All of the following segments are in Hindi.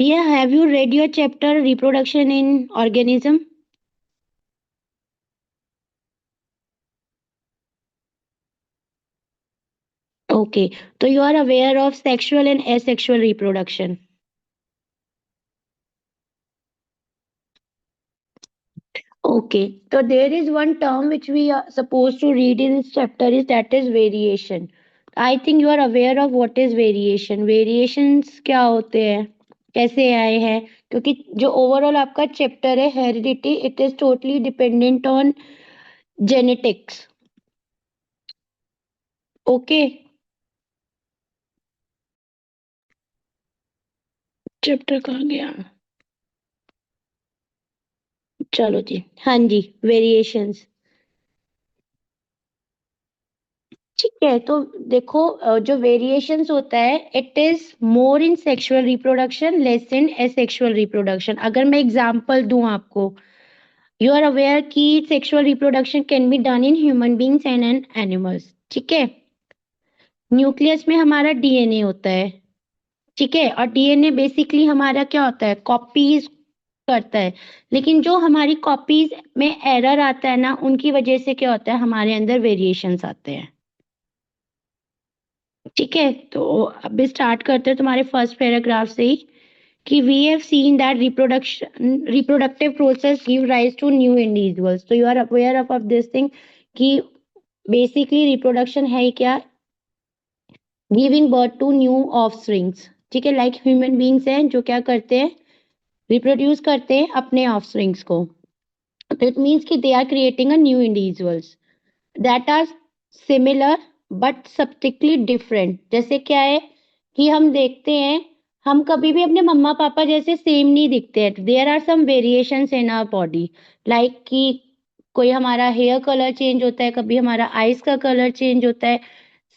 Dear, have you read your chapter Reproduction in Organism? Okay, so you are aware of sexual and asexual reproduction. Okay, so there is one term which we are supposed to read in this chapter is that is variation. I think you are aware of what is variation. Variations क्या होते हैं, कैसे आए हैं? क्योंकि जो ओवरऑल आपका चैप्टर है heredity, it is totally dependent on genetics. Okay, chapter कहाँ गया? चलो जी, हाँ जी, वेरिएशंस. ठीक है, तो देखो जो वेरिएशंस होता है it is more in sexual reproduction, less in asexual reproduction. अगर मैं एग्जांपल दूं आपको, यू आर अवेयर कि sexual reproduction can be done in human beings and in animals. ठीक है, न्यूक्लियस में हमारा डीएनए होता है. ठीक है, और डीएनए बेसिकली हमारा क्या होता है, कॉपीज करता है. लेकिन जो हमारी कॉपीज में एरर आता है ना, उनकी वजह से क्या होता है, हमारे अंदर वेरिएशंस आते हैं. ठीक है, तो अभी स्टार्ट करते हैं तुम्हारे फर्स्ट पैराग्राफ से ही कि we have seen that reproductive process give rise to new individuals. तो you are aware of this thing कि बेसिकली रिप्रोडक्शन है ही क्या, giving birth to new offsprings. ठीक है, लाइक ह्यूमन बीइंग्स हैं जो क्या करते हैं, रिप्रोड्यूस करते हैं अपने ऑफस्प्रिंग्स को. तो इट मीन्स कि they are creating a new individuals that are similar but subtly different. जैसे क्या है कि हम देखते हैं, हम कभी भी अपने मम्मा पापा जैसे सेम नहीं दिखते हैं. There are some variations in our body, like कि कोई हमारा हेयर कलर चेंज होता है, कभी हमारा आईज का कलर चेंज होता है,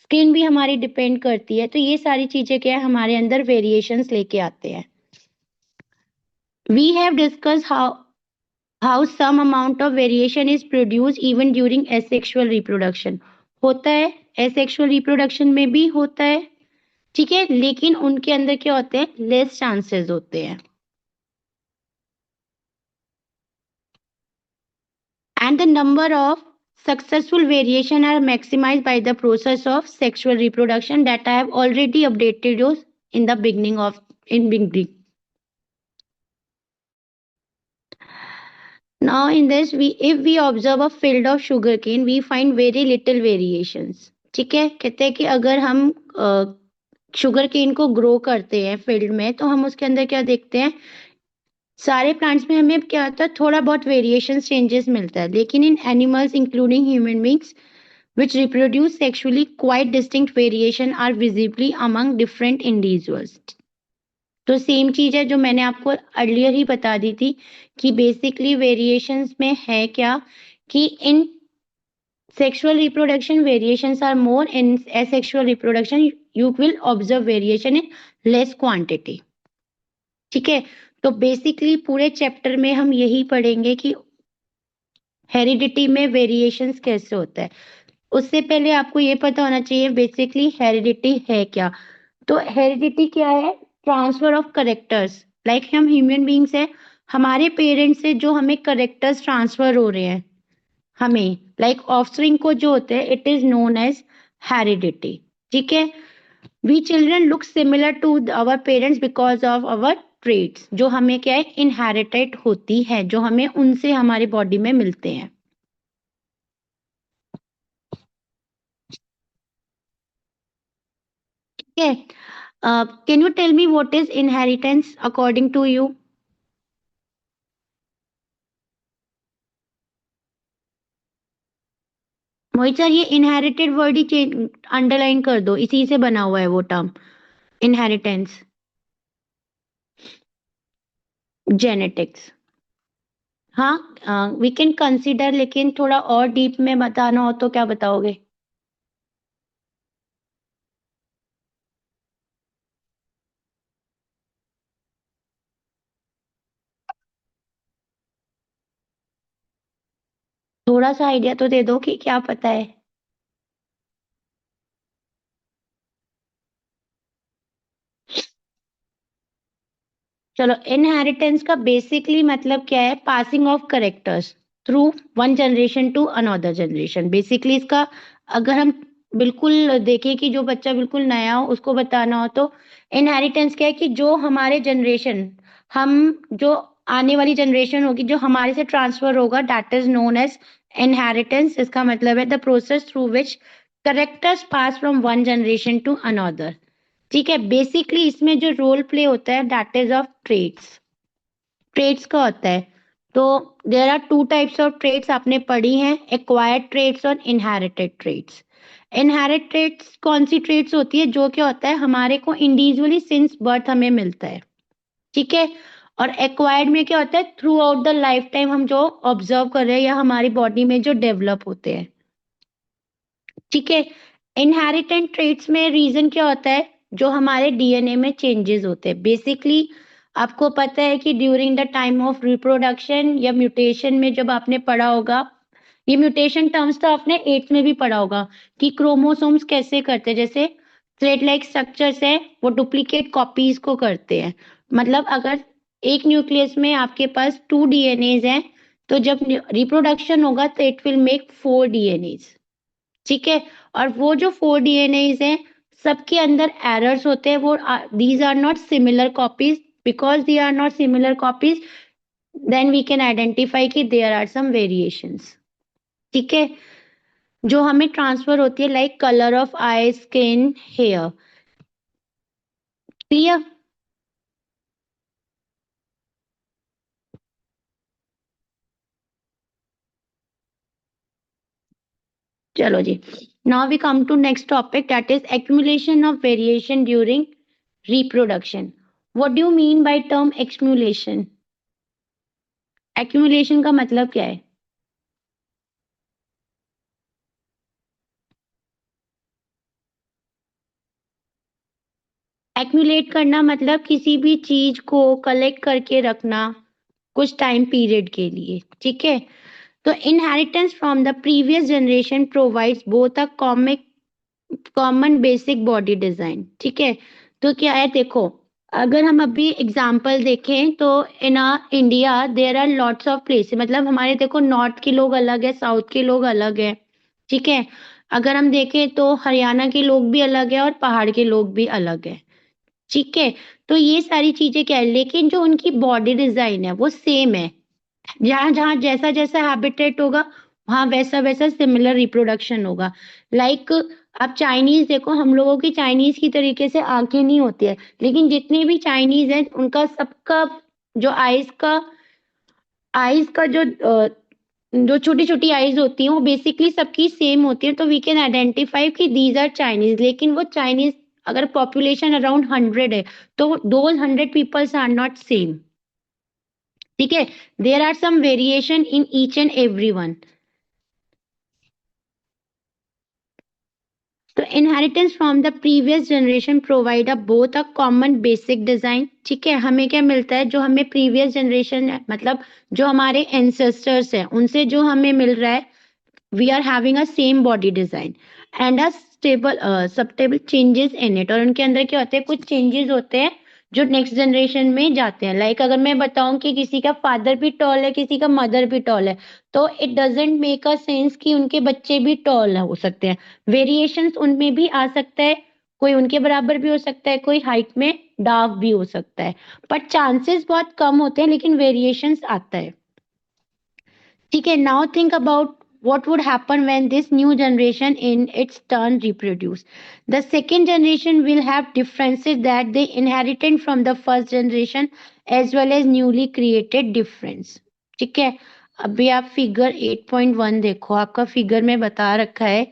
स्किन भी हमारी डिपेंड करती है. तो ये सारी चीजें क्या है, हमारे अंदर वेरिएशंस लेके आते हैं. We have discuss how some amount of variation is produce even during asexual reproduction. होता है, एसेक्सुअल रिप्रोडक्शन में भी होता है. ठीक है, लेकिन उनके अंदर क्या होते हैं, लेस चांसेस होते हैं. And the number of successful variation are maximised by the process of sexual reproduction that I have already updated you in the beginning of in beginning. Now in this, if we observe a field of sugarcane, we find very little variations. ठीक है, कहते हैं कि अगर हम शुगर केन को ग्रो करते हैं फील्ड में, तो हम उसके अंदर क्या देखते हैं, सारे प्लांट्स में हमें क्या होता है, थोड़ा बहुत वेरिएशन चेंजेस मिलता है. लेकिन in animals including human beings which reproduce sexually, quite distinct variation are visibly among different individuals. तो सेम चीज है जो मैंने आपको अर्लियर ही बता दी थी कि बेसिकली वेरिएशंस में है क्या, कि इन sexual reproduction variations are more, in asexual reproduction you will observe variation in less quantity. ठीक है, तो बेसिकली पूरे चैप्टर में हम यही पढ़ेंगे कि हेरिडिटी में वेरिएशंस कैसे होता है. उससे पहले आपको ये पता होना चाहिए बेसिकली हेरिडिटी है क्या. तो हेरिडिटी क्या है, ट्रांसफर ऑफ करेक्टर्स. लाइक हम ह्यूमन बींग्स हैं, हमारे पेरेंट्स से जो हमें करेक्टर्स ट्रांसफर हो रहे हैं हमें, लाइक ऑफस्प्रिंग को जो होते हैं, it is known as heredity. ठीक है, we children look similar to our parents because of our traits, जो हमें क्या है, इनहेरिटेड होती है, जो हमें उनसे हमारी बॉडी में मिलते हैं. ठीक है, can you tell me what is inheritance according to you? Mohit sir, ये इनहेरिटेड वर्ड ही अंडरलाइन कर दो, इसी से बना हुआ है वो टर्म, इनहेरिटेंस. जेनेटिक्स. हाँ, वी कैन कंसीडर, लेकिन थोड़ा और डीप में बताना हो तो क्या बताओगे? थोड़ा सा आइडिया तो दे दो कि क्या पता है. चलो, इनहेरिटेंस का बेसिकली मतलब क्या है? Passing of characters through one generation to another generation. Basically इसका अगर हम बिल्कुल देखें कि जो बच्चा बिल्कुल नया हो उसको बताना हो तो इनहेरिटेंस क्या है कि जो हमारे जनरेशन, हम जो आने वाली जनरेशन होगी जो हमारे से ट्रांसफर होगा, that is known as inheritance. इसका मतलब है the process through which characters pass from one generation to another. ठीक है, बेसिकली इसमें जो रोल प्ले होता है that is of traits. Traits का होता है, तो there are two types of traits आपने पढ़ी हैं, एक्वायर्ड ट्रेड्स और इनहेरिटेड ट्रेड्स। इनहेरिट ट्रेड्स कौन सी ट्रेड्स होती है? जो क्या होता है हमारे को इंडिविजुअली सिंस बर्थ हमें मिलता है। ठीक है, और एक्वायर्ड में क्या होता है? Through out the life time हम जो ऑब्जर्व कर रहे हैं या हमारी बॉडी में जो डेवलप होते हैं। ठीक है, इनहेरिटेंट ट्रेट्स में रीजन क्या होता है? जो हमारे डीएनए में चेंजेस होते हैं। बेसिकली आपको पता है कि during the time of reproduction या म्यूटेशन में जब आपने पढ़ा होगा, ये म्यूटेशन टर्म्स तो आपने 8th में भी पढ़ा होगा कि क्रोमोसोम्स कैसे करते हैं। जैसे थ्रेड लाइक स्ट्रक्चर्स है वो डुप्लीकेट कॉपीज को करते हैं। मतलब अगर एक न्यूक्लियस में आपके पास 2 डीएनएज हैं तो जब रिप्रोडक्शन होगा तो इट विल मेक 4 डीएनएज। ठीक है, और वो जो 4 डीएनएज हैं सबके अंदर एरर्स होते हैं। वो these are not similar copies. Because they are not similar copies then we can identify कि देयर आर सम वेरिएशंस। ठीक है, जो हमें ट्रांसफर होती है like colour of eye, skin, hair. Clear? चलो जी, now we come to next topic that is accumulation of variation during reproduction. What do you mean by term accumulation? Accumulation का मतलब क्या है? एक्यूमुलेट करना मतलब किसी भी चीज को कलेक्ट करके रखना कुछ टाइम पीरियड के लिए। ठीक है, तो inheritance from the previous generation provides both a common basic body design. ठीक है, तो क्या है देखो, अगर हम अभी एग्जांपल देखें तो in India there are lots of places. मतलब हमारे देखो नॉर्थ के लोग अलग है, साउथ के लोग अलग है। ठीक है, अगर हम देखें तो हरियाणा के लोग भी अलग है और पहाड़ के लोग भी अलग है। ठीक है, तो ये सारी चीजें क्या है, लेकिन जो उनकी बॉडी डिजाइन है वो सेम है। जहां जहां जैसा जैसा हैबिटेट होगा वहां वैसा वैसा सिमिलर रिप्रोडक्शन होगा। लाइक आप चाइनीज देखो, हम लोगों की चाइनीज की तरीके से आंखें नहीं होती है, लेकिन जितने भी चाइनीज हैं उनका सबका जो आईज का जो छोटी छोटी आईज होती हैं वो बेसिकली सबकी सेम होती है। तो वी कैन आइडेंटिफाई कि दीज आर चाइनीज। लेकिन वो चाइनीज अगर पॉपुलेशन अराउंड 100 है तो those 100 peoples are not same. ठीक है, there are some variation in each and every one. तो inheritance from the previous generation provide a both a common basic design. ठीक है, हमें क्या मिलता है? जो हमें प्रीवियस जनरेशन मतलब जो हमारे एंसेस्टर्स हैं उनसे जो हमें मिल रहा है, we are having a same body design and a stable subtle changes in it. और उनके अंदर क्या होते हैं? कुछ चेंजेस होते हैं जो नेक्स्ट जनरेशन में जाते हैं। लाइक अगर मैं बताऊं कि किसी का फादर भी टॉल है, किसी का मदर भी टॉल है, तो it doesn't make a sense कि उनके बच्चे भी टॉल हो सकते हैं। वेरिएशंस उनमें भी आ सकता है, कोई उनके बराबर भी हो सकता है, कोई हाइट में डार्क भी हो सकता है, बट चांसेस बहुत कम होते हैं, लेकिन वेरिएशंस आता है। ठीक है, now think about what would happen when this new generation in its turn reproduce. The second generation will have differences that they inherited from the first generation as well as newly created difference. ठीक है, अभी आप फिगर 8.1 देखो, आपका फिगर में बता रखा है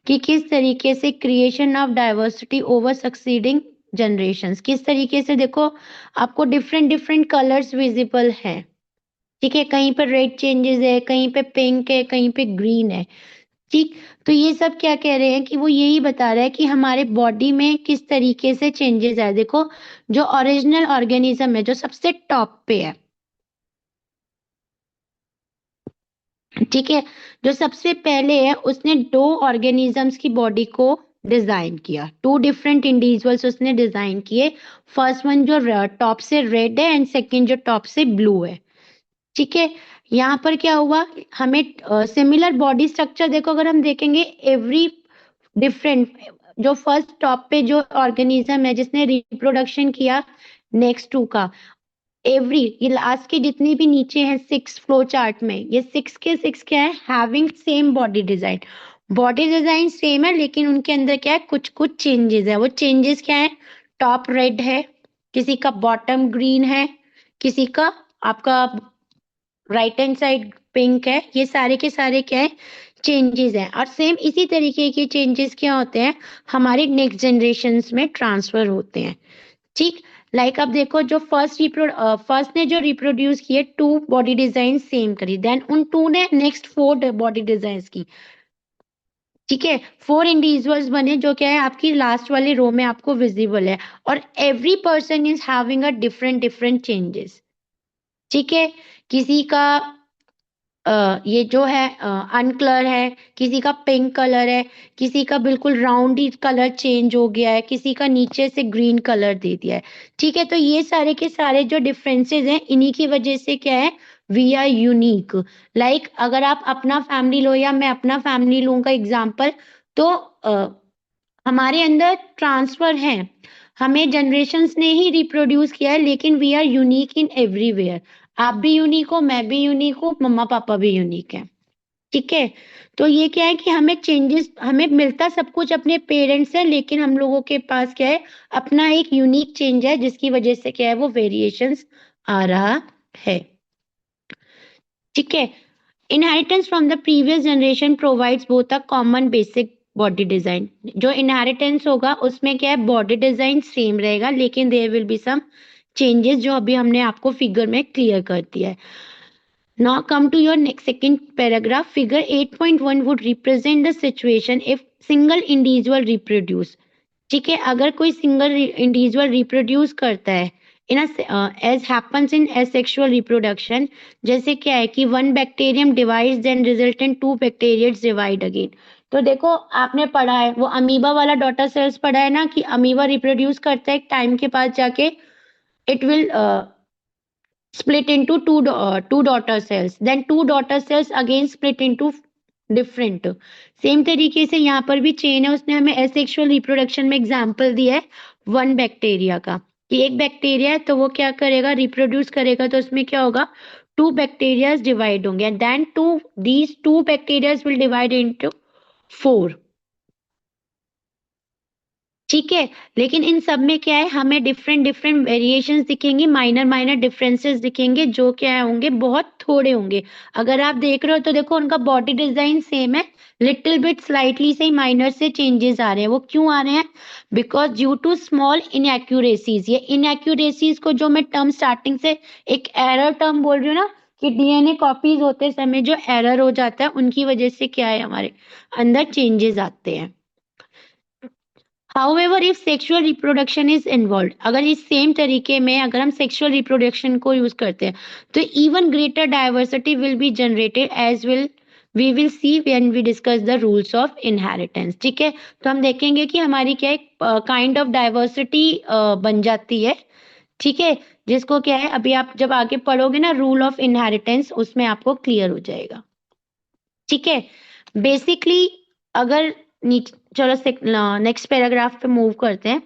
कि किस तरीके से creation of diversity over succeeding generations, किस तरीके से देखो आपको डिफरेंट डिफरेंट कलर्स विजिबल हैं। ठीक है, कहीं पर रेड चेंजेस है, कहीं पे पिंक है, कहीं पे ग्रीन है। ठीक, तो ये सब क्या कह रहे हैं कि वो यही बता रहा है कि हमारे बॉडी में किस तरीके से चेंजेस आए। देखो, जो ओरिजिनल ऑर्गेनिज्म है जो सबसे टॉप पे है, ठीक है, जो सबसे पहले है उसने 2 ऑर्गेनिजम्स की बॉडी को डिजाइन किया, 2 डिफरेंट इंडिविजुअल्स उसने डिजाइन किए। फर्स्ट वन जो टॉप से रेड है एंड सेकंड जो टॉप से ब्लू है। ठीक है, यहाँ पर क्या हुआ, हमें सिमिलर बॉडी स्ट्रक्चर देखो, अगर हम देखेंगे एवरी डिफरेंट, जो फर्स्ट टॉप पे जो ऑर्गेनिज्म है जिसने रिप्रोडक्शन किया नेक्स्ट टू का, एवरी ये लास्ट के जितनी भी नीचे हैं 6 फ्लो चार्ट में, ये 6 के 6 क्या है, having same body design. Body design same है लेकिन उनके अंदर क्या है, कुछ कुछ चेंजेस है। वो चेंजेस क्या है, टॉप रेड है, किसी का बॉटम ग्रीन है, किसी का आपका राइट हैंड साइड पिंक है। ये सारे के सारे क्या है, चेंजेस हैं। और सेम इसी तरीके के चेंजेस क्या होते हैं, हमारे नेक्स्ट जनरेशन में ट्रांसफर होते हैं। ठीक, लाइक अब देखो, जो फर्स्ट ने जो रिप्रोड्यूस किए 2 बॉडी डिजाइन सेम करी, देन उन 2 ने नेक्स्ट 4 बॉडी डिजाइन की। ठीक है, 4 इंडिविजुअल्स बने जो क्या है आपकी लास्ट वाली रो में आपको विजिबल है। और every person is having a different different changes. ठीक है, किसी का ये जो है अनकलर है, किसी का पिंक कलर है, किसी का बिल्कुल राउंड ही कलर चेंज हो गया है, किसी का नीचे से ग्रीन कलर दे दिया है। ठीक है, तो ये सारे के सारे जो डिफरेंसेस हैं, इन्हीं की वजह से क्या है, वी आर यूनिक। लाइक अगर आप अपना फैमिली लो या मैं अपना फैमिली लूँ का एग्जाम्पल, तो हमारे अंदर ट्रांसफर है, हमें जनरेशन्स ने ही रिप्रोड्यूस किया है, लेकिन we are unique in everywhere. आप भी यूनिक हो, मैं भी यूनिक हूँ, मम्मा पापा भी यूनिक है। ठीक है, तो ये क्या है कि हमें चेंजेस, हमें मिलता सब कुछ अपने पेरेंट्स से, लेकिन हम लोगों के पास क्या है, अपना एक यूनिक चेंज है, जिसकी वजह से क्या है, वो वेरिएशंस आ रहा है। ठीक है, inheritance from the previous generation provides both a common basic body design. जो इनहेरिटेंस होगा उसमें क्या है, बॉडी डिजाइन सेम रहेगा, लेकिन there will be some changes, जो अभी हमने आपको फिगर में क्लियर कर दिया है। Now come to your next second paragraph. Figure 8.1 would represent the situation if single individual reproduce. ठीक है, अगर कोई सिंगल इंडिविजुअल रिप्रोड्यूस करता है in as happens in asexual reproduction, जैसे क्या है कि 1 bacterium divides then result in 2 bacteria divide again. तो देखो, आपने पढ़ा है वो अमीबा वाला डॉटर सेल्स पढ़ा है ना, कि अमीबा रिप्रोड्यूस करता है, एक टाइम के पास जाके it will split into two daughter cells, then 2 daughter cells again split into different. Same तरीके से यहाँ पर भी चेन है, उसने हमें एसेक्सुअल रिप्रोडक्शन में एग्जांपल दिया है 1 बैक्टीरिया का, कि एक बैक्टीरिया है तो वो क्या करेगा, रिप्रोड्यूस करेगा, तो उसमें क्या होगा, 2 बैक्टीरिया डिवाइड होंगे, and then these 2 bacteria will divide into 4। ठीक है, लेकिन इन सब में क्या है, हमें डिफरेंट डिफरेंट वेरिएशंस दिखेंगे, माइनर माइनर डिफरेंसेस दिखेंगे, जो क्या होंगे, बहुत थोड़े होंगे। अगर आप देख रहे हो तो देखो, उनका बॉडी डिजाइन सेम है, लिटिल बिट स्लाइटली से माइनर से चेंजेस आ रहे हैं। वो क्यों आ रहे हैं, because due to small inaccuracies. ये इनएक्यूरेसीज को जो मैं टर्म स्टार्टिंग से एक एरर टर्म बोल रही हूँ ना, कि डीएनए कॉपीज होते समय जो एरर हो जाता है, उनकी वजह से क्या है, हमारे अंदर चेंजेस आते हैं। However, if sexual reproduction is involved, अगर इस सेम तरीके में अगर हम sexual reproduction को यूज करते हैं, तो even greater diversity will be generated, as will we will see when we discuss the rules of inheritance. ठीक है, तो हम देखेंगे कि हमारी क्या एक काइंड ऑफ डाइवर्सिटी बन जाती है। ठीक है, जिसको क्या है, अभी आप जब आगे पढ़ोगे ना रूल ऑफ इनहेरिटेंस, उसमें आपको क्लियर हो जाएगा। ठीक है, बेसिकली अगर चलो नेक्स्ट पैराग्राफ पे मूव करते हैं।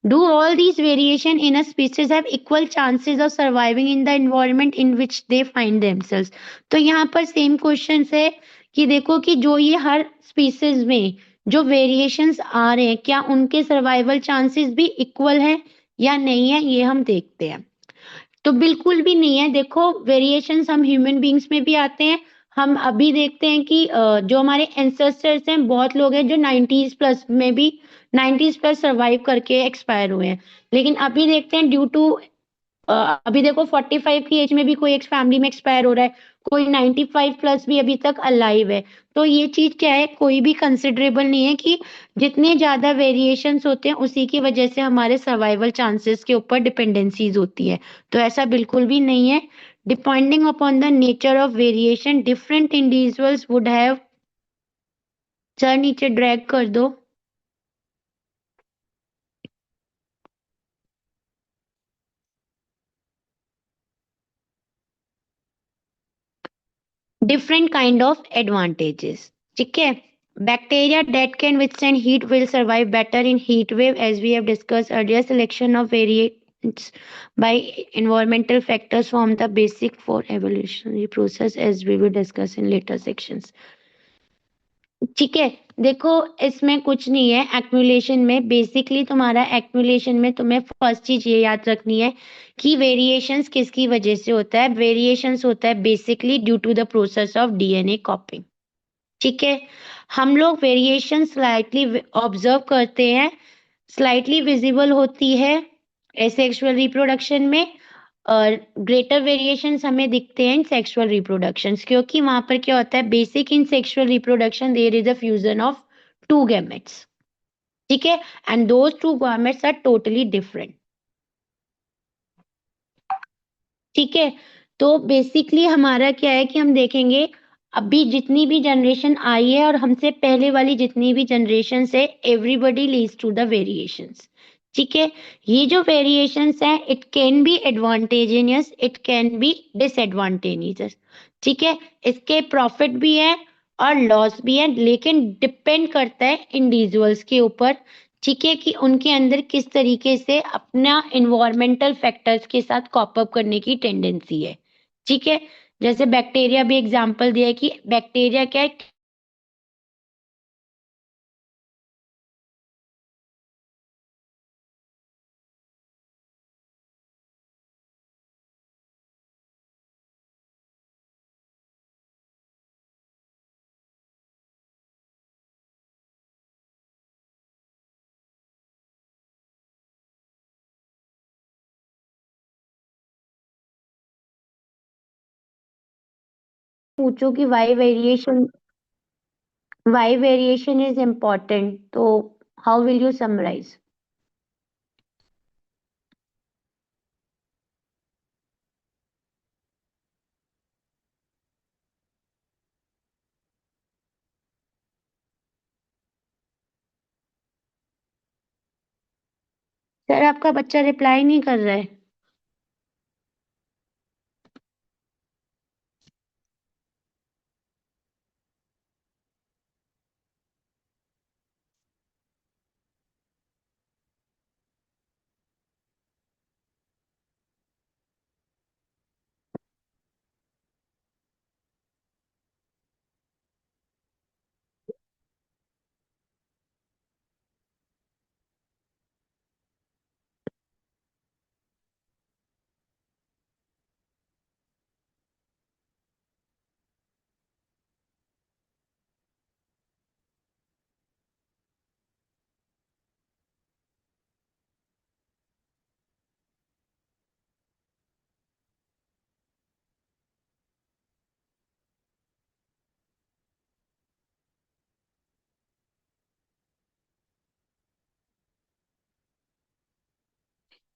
Do all these variation in a species have equal chances of surviving in the environment in which they find themselves. तो यहाँ पर सेम क्वेश्चन है कि देखो कि जो ये हर स्पीसीज में जो वेरिएशंस आ रहे हैं, क्या उनके सर्वाइवल चांसेस भी इक्वल है या नहीं है, ये हम देखते हैं। तो बिल्कुल भी नहीं है। देखो, वेरिएशंस हम ह्यूमन बींग्स में भी आते हैं। हम अभी देखते हैं कि जो हमारे एंसेस्टर्स हैं, बहुत लोग हैं जो 90s प्लस में भी 90s प्लस सर्वाइव करके एक्सपायर हुए हैं। लेकिन अभी देखते हैं ड्यू टू अभी देखो 45 की एज में भी कोई एक फैमिली में एक्सपायर हो रहा है, कोई 95 प्लस भी अभी तक अलाइव है। तो ये चीज क्या है, कोई भी कंसिडरेबल नहीं है कि जितने ज्यादा वेरिएशंस होते हैं उसी की वजह से हमारे सर्वाइवल चांसेस के ऊपर डिपेंडेंसीज होती है। तो ऐसा बिल्कुल भी नहीं है। Depending upon the nature of variation, different individuals would have, sir नीचे ड्रैग कर दो। different kind of advantages. ठीक है, bacteria that can withstand heat will survive better in heat wave, as we have discussed earlier. Selection of variants by environmental factors form the basic for evolutionary process, as we will discuss in later sections. ठीक है, देखो इसमें कुछ नहीं है एक्यूमुलेशन में। बेसिकली तुम्हारा एक्यूमुलेशन में तुम्हें फर्स्ट चीज ये याद रखनी है कि वेरिएशंस किसकी वजह से होता है। वेरिएशंस होता है basically due to the process of DNA copying. ठीक है, हम लोग वेरिएशन स्लाइटली ऑब्जर्व करते हैं, स्लाइटली विजिबल होती है एसेक्सुअल रिप्रोडक्शन में, और ग्रेटर वेरिएशंस हमें दिखते हैं इन सेक्सुअल रिप्रोडक्शंस, क्योंकि वहां पर क्या होता है, basic in sexual reproduction there is a fusion of two gametes. ठीक है, and those two gametes are totally different. ठीक है, तो बेसिकली हमारा क्या है कि हम देखेंगे अभी जितनी भी जनरेशन आई है और हमसे पहले वाली जितनी भी जनरेशन है, everybody leads to the variations. ठीक है, ये जो वेरिएशंस है it can be advantageous, it can be disadvantageous. ठीक है, इसके प्रॉफिट भी है और लॉस भी है, लेकिन डिपेंड करता है इंडिविजुअल्स के ऊपर। ठीक है, कि उनके अंदर किस तरीके से अपना इन्वायरमेंटल फैक्टर्स के साथ कॉप अप करने की टेंडेंसी है। ठीक है, जैसे बैक्टीरिया भी एग्जांपल दिया है कि बैक्टीरिया क्या है, पूछो कि वाई वेरिएशन इज इम्पोर्टेंट, तो how will you summarise? Sir आपका बच्चा रिप्लाई नहीं कर रहा है।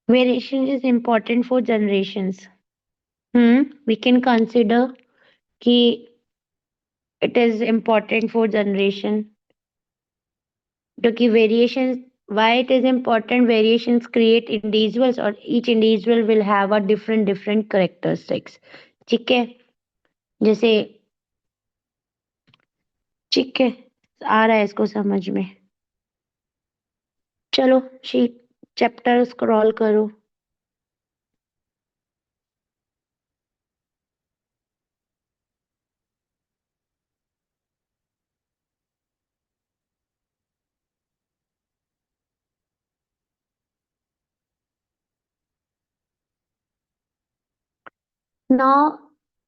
Variation is important for generations. We can consider कि it is important for generation, क्योंकि variation, why it is important, variations create individuals और each individual will have a different characteristics। ठीक है, जैसे, ठीक है, आ रहा है इसको समझ में। चलो शीट चैप्टर स्क्रॉल करो। Now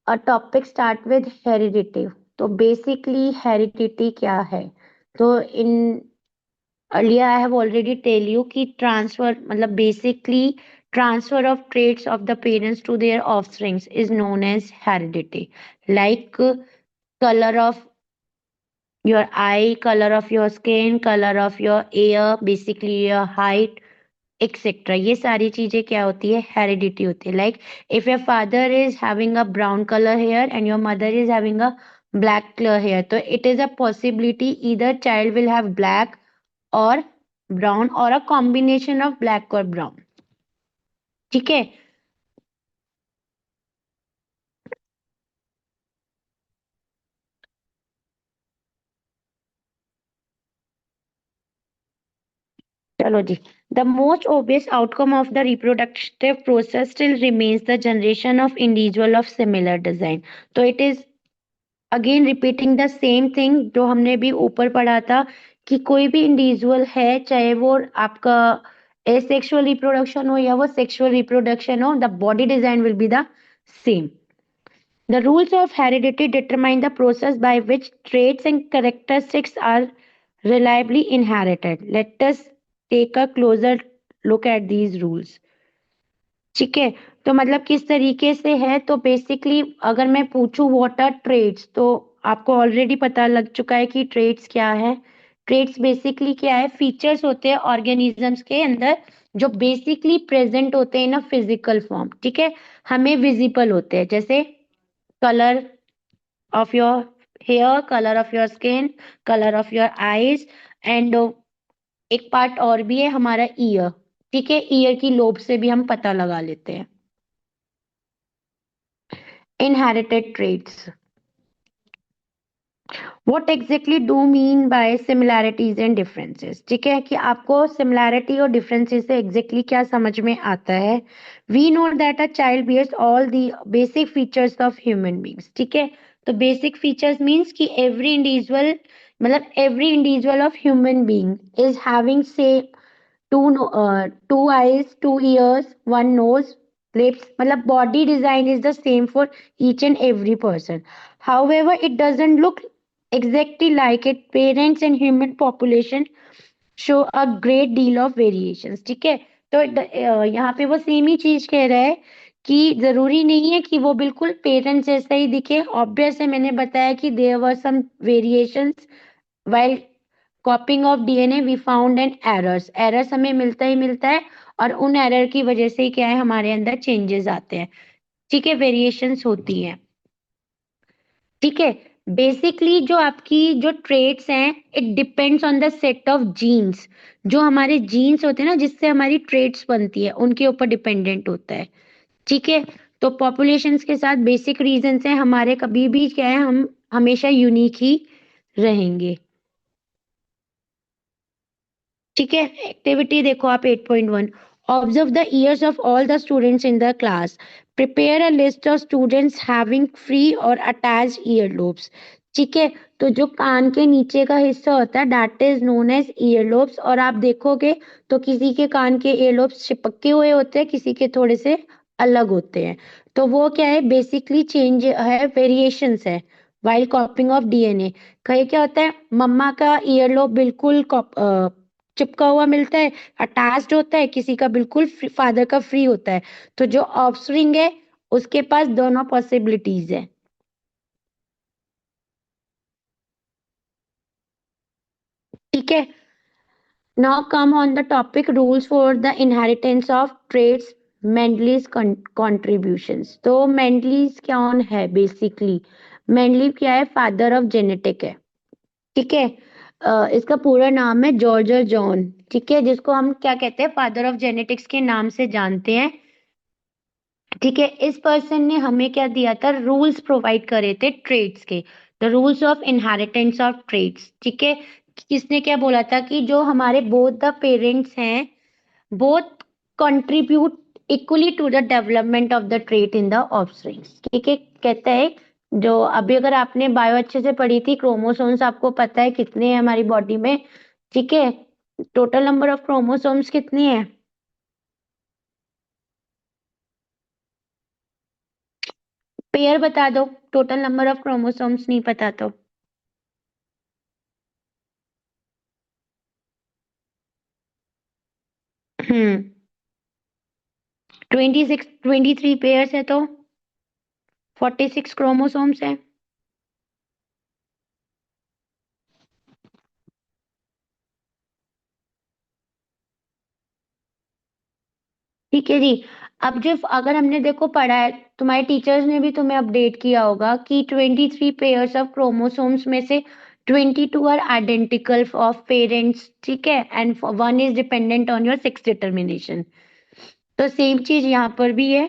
a topic start with heredity. तो बेसिकली हेरिडिटी क्या है? तो इन earlier I have already tell you कि transfer मतलब basically transfer of traits of the parents to their offsprings is known as heredity, like color of your eye, color of your skin, color of your ear, basically your height, etcetera. ये सारी चीजें क्या होती है, हेरिडिटी होती है। Like if your father is having a brown colour hair and your mother is having a black colour hair, तो it is a possibility either child will have black और ब्राउन और अ कॉम्बिनेशन ऑफ ब्लैक और ब्राउन। ठीक है, चलो जी, the most obvious outcome of the reproductive process still remains the generation of individual of similar design. तो it is again repeating the same thing जो हमने भी ऊपर पढ़ा था कि कोई भी इंडिविजुअल है, चाहे वो आपका एसेक्सुअल रिप्रोडक्शन हो या वो सेक्सुअल रिप्रोडक्शन हो, the body design will be the same. The rules of heredity determine the process by which traits and characteristics are reliably inherited. Let us take a closer look at these rules. ठीक है, तो मतलब किस तरीके से है, तो बेसिकली अगर मैं पूछूं व्हाट आर ट्रेड्स, तो आपको ऑलरेडी पता लग चुका है कि ट्रेड्स क्या है। ट्रेड्स बेसिकली क्या है, फीचर्स होते हैं ऑर्गेनिजम्स के अंदर जो बेसिकली प्रेजेंट होते हैं इन अ फिजिकल फॉर्म। ठीक है, हमें विजिबल होते हैं, जैसे colour of your hair, color of your skin, color of your eyes, and एक पार्ट और भी है हमारा ईयर। ठीक है, ईयर की लोब से भी हम पता लगा लेते हैं। Inherited traits, what exactly do mean by similarities and differences. ठीक है, कि आपको सिमिलैरिटी और डिफरेंसेस से एग्जैक्टली क्या समझ में आता है। We know that a child bears all the basic features of human beings. ठीक है, तो बेसिक फीचर्स मीन्स कि एवरी इंडिविजुअल, मतलब every individual of human being is having say two eyes, 2 ears, one nose, lips. मतलब body design is the same for each and every person. However, it doesn't look exactly like it. Parents and human population show a great deal of variations. ठीक है, तो यहाँ पे वो सेम ही चीज कह रहा है कि जरूरी नहीं है कि वो बिल्कुल पेरेंट्स जैसा ही दिखे। ऑब्वियस है, मैंने बताया कि there were some variations while copying of DNA we found an errors हमें मिलता ही मिलता है, और उन एरर की वजह से क्या है, हमारे अंदर चेंजेस आते हैं। ठीक है, वेरिएशंस होती हैं। ठीक है, बेसिकली जो आपकी जो ट्रेट्स हैं, it depends on the set of genes. जो हमारे जीन्स होते हैं ना, जिससे हमारी ट्रेट्स बनती है, उनके ऊपर डिपेंडेंट होता है। ठीक है, तो पॉपुलेशंस के साथ बेसिक रीजंस है हमारे, कभी भी क्या है, हम हमेशा यूनिक ही रहेंगे। ठीक है, एक्टिविटी देखो आप 8.1, observe the years of all the students in the class, prepare a list of students having free और अटैच्ड ईयर लोब्स। ठीक है, तो जो कान के नीचे का हिस्सा होता है that is known as ear lobes, और आप देखोगे तो किसी के कान के ईयर लोब्स चिपके हुए होते हैं, किसी के थोड़े से अलग होते हैं। तो वो क्या है, बेसिकली चेंज है, वेरिएशंस है वाइल कॉपिंग ऑफ डीएनए। कहीं क्या होता है, मम्मा का ईयर लोब बिल्कुल चिपका हुआ मिलता है, अटैच्ड होता है, किसी का बिल्कुल फादर का फ्री होता है। तो जो ऑफस्प्रिंग है उसके पास दोनों पॉसिबिलिटीज है। ठीक है, now come on the topic rules for the inheritance of traits, Mendel's contributions. तो मेंडलीज कौन है, बेसिकली मेंडलीव क्या है, फादर ऑफ जेनेटिक है। ठीक है, इसका पूरा नाम है जॉर्ज जॉन। ठीक है, जिसको हम क्या कहते हैं, फादर ऑफ जेनेटिक्स के नाम से जानते हैं। ठीक है, इस पर्सन ने हमें क्या दिया था, रूल्स प्रोवाइड करे थे ट्रेड्स के, the rules of inheritance of traits. ठीक है, किसने क्या बोला था कि जो हमारे बोथ द पेरेंट्स हैं, both contribute equally to the development of the trait in the offsprings. ठीक है, कहता है, जो अभी अगर आपने बायो अच्छे से पढ़ी थी, क्रोमोसोम्स आपको पता है कितने हैं हमारी बॉडी में। ठीक है, टोटल नंबर ऑफ क्रोमोसोम्स कितनी है, पेयर बता दो, टोटल नंबर ऑफ क्रोमोसोम्स नहीं पता तो। 26, 23 पेयर्स है तो 46 क्रोमोसोम्स है। ठीक है जी, अब जो अगर हमने देखो पढ़ा है, तुम्हारे टीचर्स ने भी तुम्हें अपडेट किया होगा कि 23 पेयर्स ऑफ क्रोमोसोम्स में से 22 आर आइडेंटिकल ऑफ पेरेंट्स। ठीक है, and one is dependent on your sex determination. तो सेम चीज यहाँ पर भी है।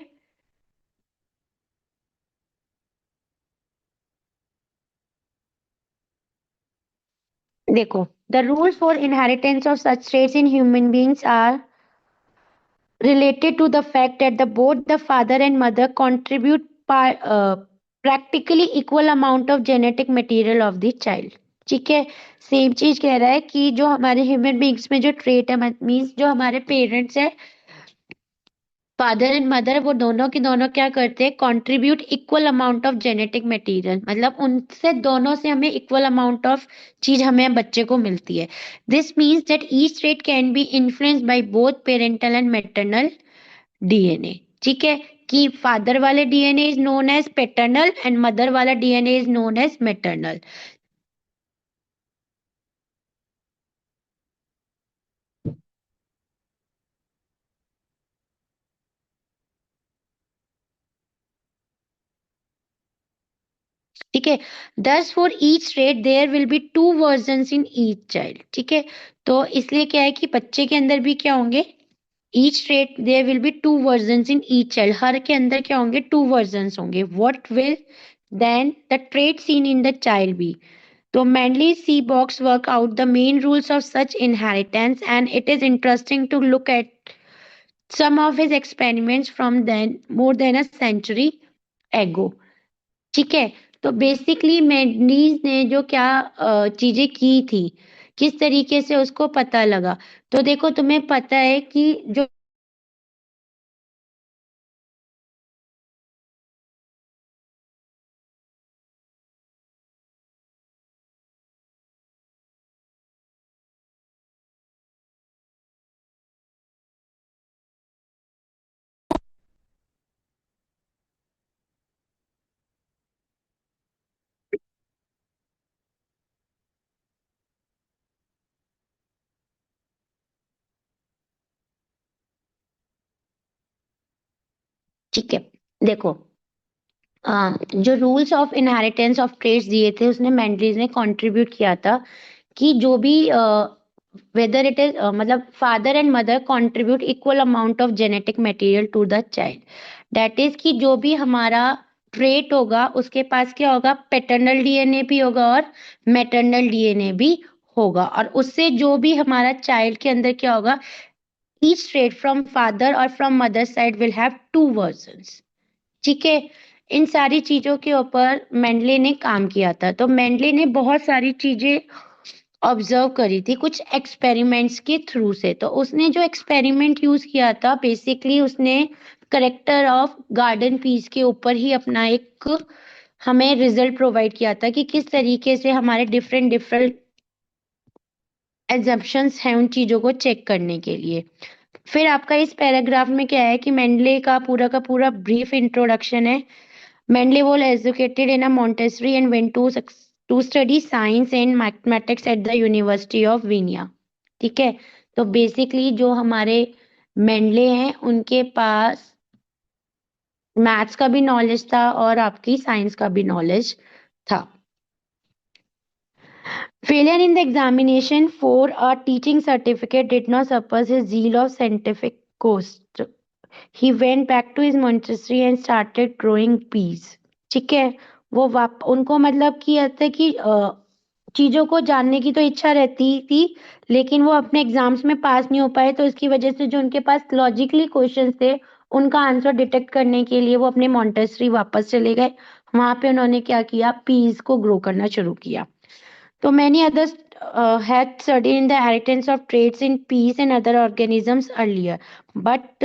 देखो The rules for inheritance of such traits in human beings are related to the fact that both the father and mother contribute practically equal amount of genetic material of the child. ठीक है, सेम चीज कह रहा है कि जो हमारे ह्यूमन बींग्स में जो ट्रेट है मीन्स जो हमारे पेरेंट्स है फादर एंड मदर वो दोनों के दोनों क्या करते हैं contribute equal amount of genetic material मतलब उनसे दोनों से हमें इक्वल अमाउंट ऑफ चीज हमें बच्चे को मिलती है this means that each trait can be influenced by both parental and maternal DNA ठीक है कि फादर वाले DNA is known as paternal and mother वाला DNA is known as maternal ठीक है thus for each trait there will be two versions in each child ठीक है तो इसलिए क्या है कि बच्चे के अंदर भी क्या होंगे each trait there will be two versions in each child हर के अंदर क्या होंगे टू वर्जन्स होंगे what will then the trait seen in the child be तो mainly see box work out the main rules of such inheritance and it is interesting to look at some of his experiments from then more than a century ago ठीक है तो बेसिकली मेंडलीज ने जो क्या चीजें की थी किस तरीके से उसको पता लगा तो देखो तुम्हें पता है कि जो ठीक है देखो जो rules of inheritance of traits दिए थे उसने मेंडलीज ने कंट्रीब्यूट किया था कि जो भी वेदर इट इज मतलब father and mother contribute equal amount of genetic material to the child that is कि जो भी हमारा ट्रेट होगा उसके पास क्या होगा पैटर्नल डीएनए भी होगा और मैटरनल डीएनए भी होगा और उससे जो भी हमारा चाइल्ड के अंदर क्या होगा ईच ट्रेट फ्रॉम फादर और from mother side will have two versions ठीक है इन सारी चीजों के ऊपर मेंडले ने काम किया था तो मेंडले ने बहुत सारी चीजें ऑब्जर्व करी थी कुछ एक्सपेरिमेंट्स के थ्रू से तो उसने जो एक्सपेरिमेंट यूज किया था बेसिकली उसने करेक्टर ऑफ गार्डन पीस के ऊपर ही अपना एक हमें रिजल्ट प्रोवाइड किया था कि किस तरीके से हमारे डिफरेंट डिफरेंट एग्जम्पशंस हैं उन चीजों को चेक करने के लिए फिर आपका इस पैराग्राफ में क्या है कि मेंडले का पूरा ब्रीफ इंट्रोडक्शन है Mendel was educated in a Montessori and went to study science and mathematics at the University of Vienna. ठीक है तो बेसिकली जो हमारे मेंडले हैं उनके पास मैथ्स का भी नॉलेज था और आपकी साइंस का भी नॉलेज था Failure in the examination for a teaching certificate did not suppress his zeal of scientific quest. He went back to his monastery and started growing peas. ठीक है वो उनको मतलब कि ऐसे कि चीजों को जानने की तो इच्छा रहती थी लेकिन वो अपने एग्जाम्स में पास नहीं हो पाए तो इसकी वजह से जो उनके पास लॉजिकली क्वेश्चंस थे उनका आंसर डिटेक्ट करने के लिए वो अपने मॉन्टेसरी वापस चले गए वहां पे उन्होंने क्या किया पीस को ग्रो करना शुरू किया तो many others had studied in the inheritance of traits in peas and other organisms earlier, but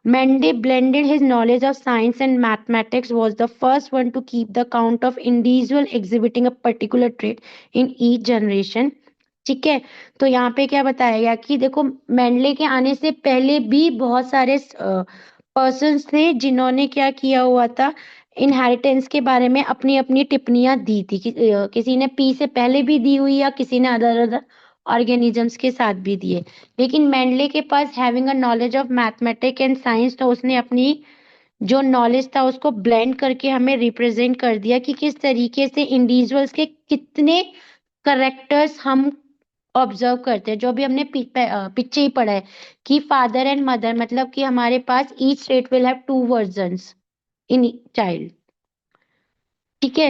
Mendel blended his knowledge of science and mathematics was the first one to keep the count of individual exhibiting a particular trait in each generation. ठीक है तो यहाँ पे क्या बताया गया कि देखो मेंडले के आने से पहले भी बहुत सारे पर्सन्स थे जिन्होंने क्या किया हुआ था इनहेरिटेंस के बारे में अपनी अपनी टिप्पणियां दी थी किसी ने पी से पहले भी दी हुई या किसी ने अदर अदर ऑर्गेनिजम्स के साथ भी दिए लेकिन मेंडले के पास having a knowledge of mathematics and science तो उसने अपनी जो नॉलेज था उसको ब्लेंड करके हमें रिप्रेजेंट कर दिया कि किस तरीके से इंडिविजुअल्स के कितने करेक्टर्स हम ऑब्जर्व करते हैं जो भी हमने पीछे ही पढ़ा है कि फादर एंड मदर मतलब कि हमारे पास each state will have two versions in child ठीक है